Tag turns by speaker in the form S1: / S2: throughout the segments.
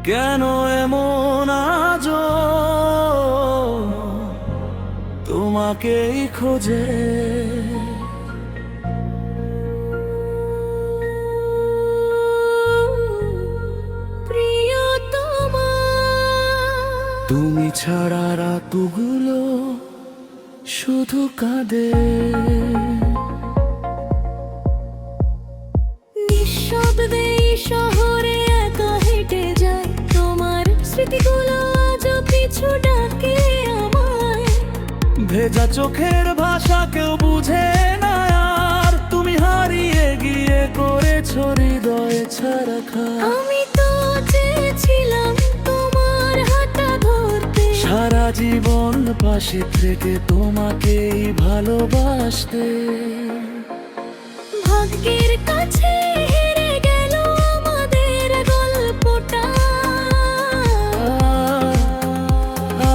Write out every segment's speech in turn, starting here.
S1: কেন এমন আজও তোমাকেই খোঁজে।
S2: প্রিয়তমা,
S1: তুমি ছাড়া রাতগুলো শুধু কাঁদে।
S2: নিঃশব্দে এই শহরে একা হেঁটে যায়, তোমার স্মৃতিগুলো আজও পিছু ডাকে আমায়।
S1: ভেজা চোখের ভাষা কেউ বুঝে না আর, তুমি হারিয়ে গিয়ে করেছো হৃদয়ে ছাড়া খায়।
S2: আমি তো চেয়েছিলাম তোমার হাতটা ধরতে,
S1: সারা জীবন পাশে থেকে তোমাকেই ভালোবাসতে।
S2: ভাগ্যের কাছে হেরে গেল আমাদের গল্পটা।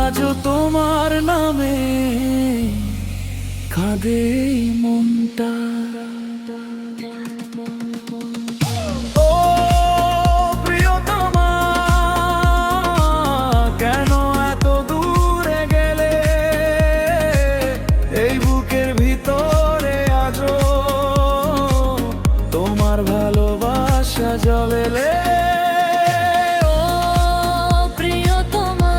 S1: আজও তোমার নামে কাঁদে এই মনটা। ও প্রিয়তমা, কেন এত দূরে গেলে? এই বুকের ভিতরে আজও তোমার ভালোবাসা জ্বলেলে।
S2: ও প্রিয়তমা,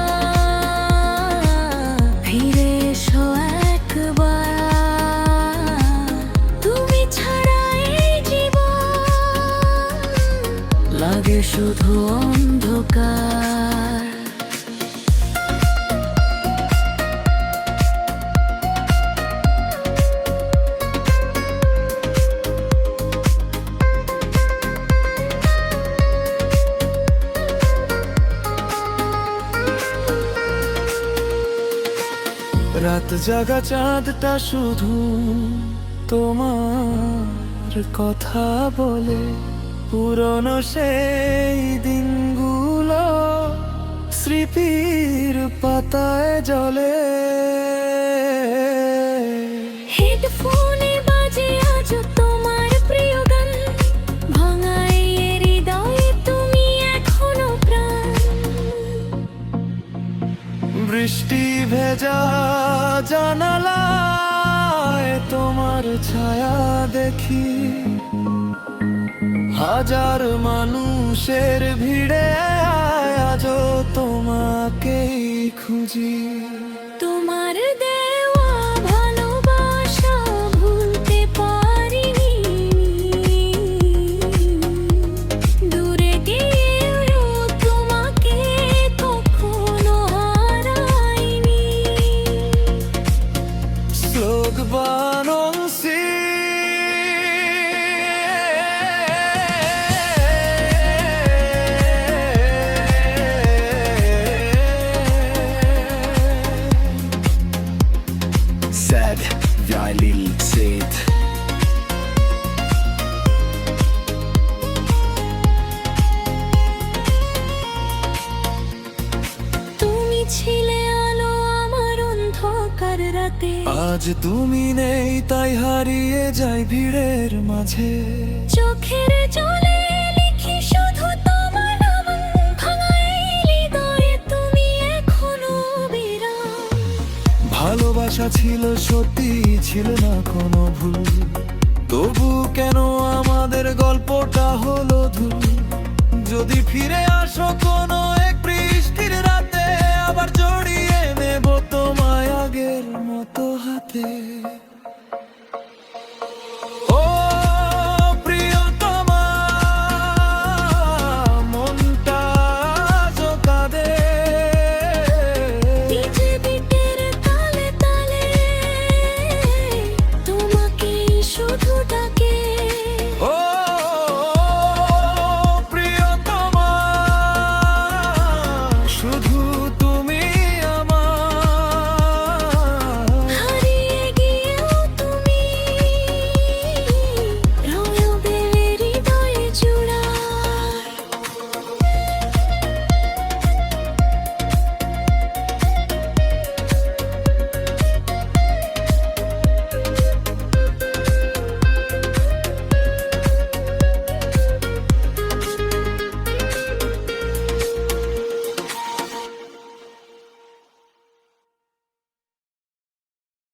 S2: ফিরে এসো একবার। তুমি ছাড়া এই জীবন
S1: লাগে শুধু
S2: অন্ধকার।
S1: রাত জাগা চাঁদটা শুধু তোমার কথা বলে। পুরনো সেই দিনগুলো স্মৃতির পাতায় জ্বলে।
S2: হেডফোনে বাজে আজও তোমার প্রিয় গান, ভাঙা এই হৃদয়ে তুমি এখনো প্রাণ।
S1: বৃষ্টি ভেজা জানালায় তোমার ছায়া দেখি। হাজার মানুষের ভিড়ে আজও তোমাকেই খুঁজি।
S2: তোমার দেওয়া ভালোবাসা ভুলতে পারিনি, দূরে গিয়েও তোমাকে কখনো হারাইনি।
S1: Slagbanon si Sad violin set.
S2: তুমি ছিলে আলো আমার অন্ধকার রাতে,
S1: আজ তুমি নেই তাই হারিয়ে যাই ভিড়ের মাঝে।
S2: চোখের জলে লিখি শুধু তোমার নাম, ভাঙা এই হৃদয়ে তুমি এখনো বিরাম।
S1: ভালোবাসা ছিল সত্যি, ছিল না কোনো ভুল। তবু কেন আমাদের গল্পটা হলো ধূল? যদি ফিরে আসো কোনো এক বৃষ্টির রাতে, আবার জড়িয়ে নেব তোমায় আগের মতো হাতে।